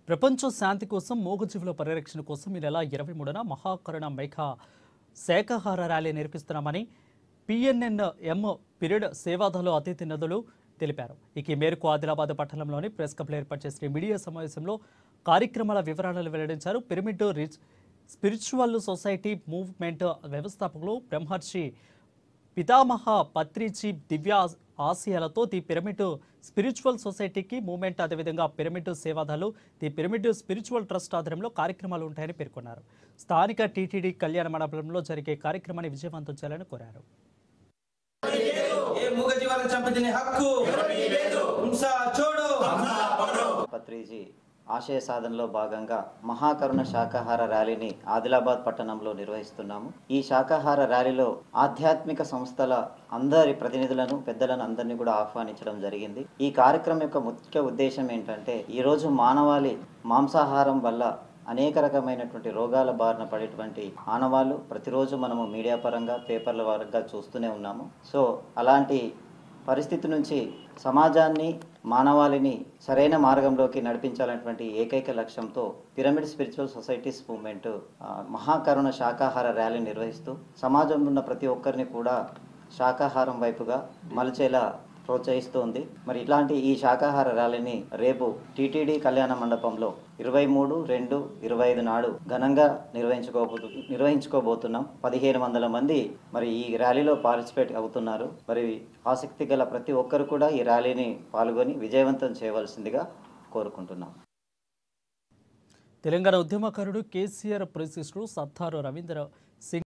ప్రపంచ శాంతి కోసం మూగజీవుల పరిరక్షణ కోసం ఈ నెల 23న మహాకరుణ మేఘ శాకాహార ర్యాలీ నిర్వహిస్తున్నామని పిఎన్ఎన్-ఎం పీరియడ్ సేవాదళ అతిథి నదులు తెలిపారు. ఈ మేరకు ఆదిలాబాద్ పట్టణంలోని ప్రెస్ క్లబ్లో ఏర్పాటు చేసిన మీడియా సమావేశంలో కార్యక్రమాల వివరాలను వెల్లడించారు. పిరమిడ్ స్పిరిచువల్ సొసైటీ మూవ్మెంట్ వ్యవస్థాపకులు బ్రహ్మర్షి పితామహ పత్రిజీ దివ్య ఆశయాలతో ది పిరమిడ్ స్పిరిచువల్ సొసైటీకి మూవ్మెంట్, అదేవిధంగా పిరమిడ్ సేవాదాలు ది పిరమిడ్ స్పిరిచువల్ ట్రస్ట్ ఆధ్వర్యంలో కార్యక్రమాలు ఉంటాయని పేర్కొన్నారు. స్థానిక టీటీడీ కళ్యాణ మండపంలో జరిగే కార్యక్రమాన్ని విజయవంతం చేయాలని కోరారు. పత్రిజీ ఆశయ సాధనలో భాగంగా మహాకరుణ శాకాహార ర్యాలీని ఆదిలాబాద్ పట్టణంలో నిర్వహిస్తున్నాము. ఈ శాకాహార ర్యాలీలో ఆధ్యాత్మిక సంస్థల అందరి ప్రతినిధులను, పెద్దలను అందరినీ కూడా ఆహ్వానించడం జరిగింది. ఈ కార్యక్రమం యొక్క ముఖ్య ఉద్దేశం ఏంటంటే, ఈరోజు మానవాళి మాంసాహారం వల్ల అనేక రకమైనటువంటి రోగాల బారిన పడేటువంటి ఆనవాళ్ళు ప్రతిరోజు మనము మీడియా పరంగా, పేపర్ల పరంగా చూస్తూనే ఉన్నాము. సో అలాంటి పరిస్థితి నుంచి సమాజాన్ని, మానవాళిని సరైన మార్గంలోకి నడిపించాలనేటువంటి ఏకైక లక్ష్యంతో పిరమిడ్ స్పిరిచువల్ సొసైటీస్ మూవ్మెంట్ మహాకరుణ శాకాహార ర్యాలీ నిర్వహిస్తూ సమాజంలో ఉన్న ప్రతి ఒక్కరిని కూడా శాకాహారం వైపుగా మలిచేలా ప్రోత్సహిస్తోంది. మరి ఇట్లాంటి ఈ శాకాహార ర్యాలీని రేపు టీటీడీ కళ్యాణ మండపంలో 23/2/25 నాడు ఘనంగా నిర్వహించుకోబోతున్నాం. 1500 మంది మరి ఈ ర్యాలీలో పార్టిసిపేట్ అవుతున్నారు. మరి ఆసక్తి గల ప్రతి ఒక్కరు కూడా ఈ ర్యాలీని పాల్గొని విజయవంతం చేయవలసిందిగా కోరుకుంటున్నాం. తెలంగాణ ఉద్యమకారుడు కేసీఆర్ ప్రతిష్ఠుడు సత్తారు రవీంద్ర సింగ్